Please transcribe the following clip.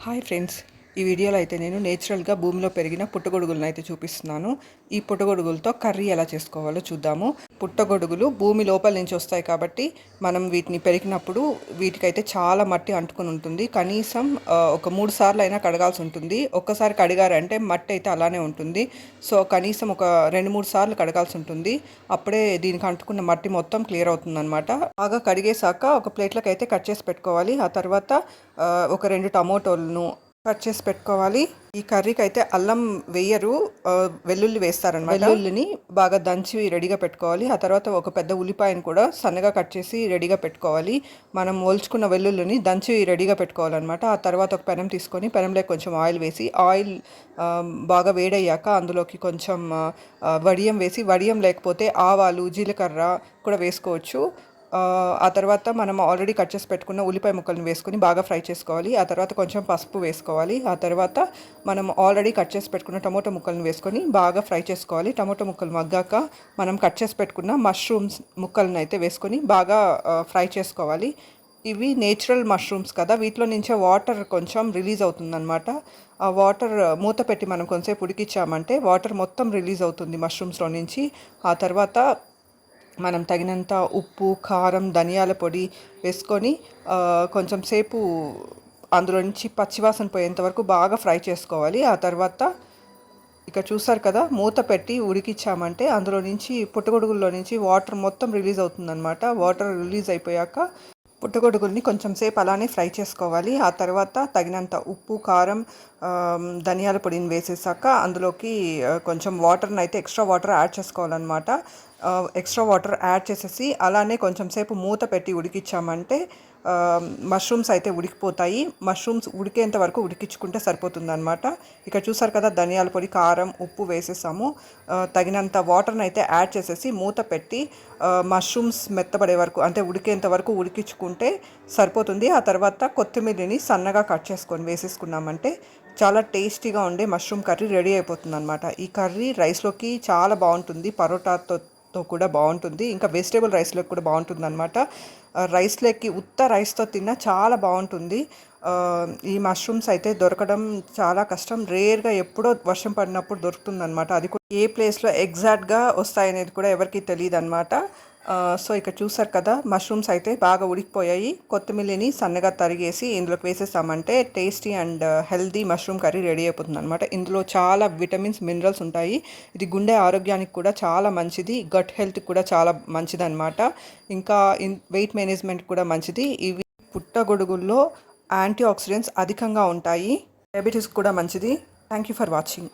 Hi friends, ఈ వీడియోలో అయితే నేను నేచురల్గా భూమిలో పెరిగిన పుట్టగొడుగులను అయితే చూపిస్తున్నాను. ఈ పుట్టగొడుగులతో కర్రీ ఎలా చేసుకోవాలో చూద్దాము. పుట్టగొడుగులు భూమి లోపల నుంచి వస్తాయి కాబట్టి మనం వీటిని పెరిగినప్పుడు వీటికైతే చాలా మట్టి అంటుకుని ఉంటుంది. కనీసం ఒక 3 సార్లు అయినా కడగాల్సి ఉంటుంది. ఒక్కసారి కడిగారంటే మట్టి అయితే అలానే ఉంటుంది. సో కనీసం ఒక 2-3 సార్లు కడగాల్సి ఉంటుంది. అప్పుడే దీనికి అంటుకున్న మట్టి మొత్తం క్లియర్ అవుతుంది అనమాట. బాగా కడిగేశాక ఒక ప్లేట్లోకి అయితే కట్ చేసి పెట్టుకోవాలి. ఆ తర్వాత ఒక 2 టమోటోలను కట్ చేసి పెట్టుకోవాలి. ఈ కర్రీకి అయితే అల్లం వేయరు, వెల్లుల్లి వేస్తారనమాట. వెల్లుల్లిని బాగా దంచి రెడీగా పెట్టుకోవాలి. ఆ తర్వాత ఒక పెద్ద ఉల్లిపాయను కూడా సన్నగా కట్ చేసి రెడీగా పెట్టుకోవాలి. మనం ఒలుచుకున్న వెల్లుల్లిని దంచి రెడీగా పెట్టుకోవాలన్నమాట. ఆ తర్వాత ఒక పెనం తీసుకొని పెనంలో కొంచెం ఆయిల్ వేసి ఆయిల్ బాగా వేడయ్యాక అందులోకి కొంచెం వడియం వేసి, వడియం లేకపోతే ఆవాలు జీలకర్ర కూడా వేసుకోవచ్చు. ఆ తర్వాత మనం ఆల్రెడీ కట్ చేసి పెట్టుకున్న ఉల్లిపాయ ముక్కలను వేసుకొని బాగా ఫ్రై చేసుకోవాలి. ఆ తర్వాత కొంచెం పసుపు వేసుకోవాలి. ఆ తర్వాత మనం ఆల్రెడీ కట్ చేసి పెట్టుకున్న టమోటో ముక్కలను వేసుకొని బాగా ఫ్రై చేసుకోవాలి. టమోటో ముక్కలు మగ్గాక మనం కట్ చేసి పెట్టుకున్న మష్రూమ్స్ ముక్కలను అయితే వేసుకొని బాగా ఫ్రై చేసుకోవాలి. ఇవి నేచురల్ మష్రూమ్స్ కదా, వీటిలో నుంచే వాటర్ కొంచెం రిలీజ్ అవుతుందన్నమాట. ఆ వాటర్ మూత పెట్టి మనం కొంచెంసేపు ఉడికించామంటే వాటర్ మొత్తం రిలీజ్ అవుతుంది మష్రూమ్స్లో నుంచి. ఆ తర్వాత మనం తగినంత ఉప్పు, కారం, ధనియాల పొడి వేసుకొని కొంచెం సేపు అందులో నుంచి పచ్చివాసన పోయేంత వరకు బాగా ఫ్రై చేసుకోవాలి. ఆ తర్వాత ఇక్కడ చూసారు కదా, మూత పెట్టి ఉడికించామంటే అందులో నుంచి పుట్టగొడుగుల్లో నుంచి వాటర్ మొత్తం రిలీజ్ అవుతుందన్నమాట. వాటర్ రిలీజ్ అయిపోయాక పుట్టగొడుగుల్ని కొంచెం సేపు అలానే ఫ్రై చేసుకోవాలి. ఆ తర్వాత తగినంత ఉప్పు, కారం, ధనియాల పొడిని వేసేసాక అందులోకి కొంచెం వాటర్ని అయితే ఎక్స్ట్రా వాటర్ యాడ్ చేసుకోవాలన్నమాట. ఎక్స్ట్రా వాటర్ యాడ్ చేసేసి అలానే కొంచెం సేపు మూత పెట్టి ఉడికించామంటే మష్రూమ్స్ అయితే ఉడికిపోతాయి. మష్రూమ్స్ ఉడికేంత వరకు ఉడికించుకుంటే సరిపోతుందన్నమాట. ఇక్కడ చూసారు కదా, ధనియాల పొడి, కారం, ఉప్పు వేసేసాము. తగినంత వాటర్ని అయితే యాడ్ చేసేసి మూత పెట్టి మష్రూమ్స్ మెత్తబడే వరకు అంటే ఉడికేంత వరకు ఉడికించుకుంటే సరిపోతుంది. ఆ తర్వాత కొత్తిమీరని సన్నగా కట్ చేసుకొని వేసేసుకున్నామంటే చాలా టేస్టీగా ఉండే మష్రూమ్ కర్రీ రెడీ అయిపోతుంది అనమాట. ఈ కర్రీ రైస్లోకి చాలా బాగుంటుంది, పరోటాతో కూడా బాగుంటుంది, ఇంకా వెజిటేబుల్ రైస్లోకి కూడా బాగుంటుంది అనమాట. రైస్లోకి ఉత్త రైస్తో తిన్నా చాలా బాగుంటుంది. ఈ మష్రూమ్స్ అయితే దొరకడం చాలా కష్టం, రేర్గా ఎప్పుడో వర్షం పడినప్పుడు దొరుకుతుంది అనమాట. అది కూడా ఏ ప్లేస్లో ఎగ్జాక్ట్గా వస్తాయనేది కూడా ఎవరికి తెలియదు అనమాట. సో ఇక్కడ చూసారు కదా, మష్రూమ్స్ అయితే బాగా ఉడికిపోయాయి. కొత్తిమీరని సన్నగా తరిగేసి ఇందులోకి వేసేసామంటే tasty and healthy mushroom curry ready అయిపోతుంది అనమాట. ఇందులో చాలా విటమిన్స్, మినరల్స్ ఉంటాయి. ఇది గుండె ఆరోగ్యానికి కూడా చాలా మంచిది, గట్ హెల్త్కి కూడా చాలా మంచిది అనమాట. ఇంకా వెయిట్ మేనేజ్మెంట్ కూడా మంచిది. ఇవి పుట్టగొడుగుల్లో యాంటీ ఆక్సిడెంట్స్ అధికంగా ఉంటాయి, డయాబెటీస్ కూడా మంచిది. Thank you for watching.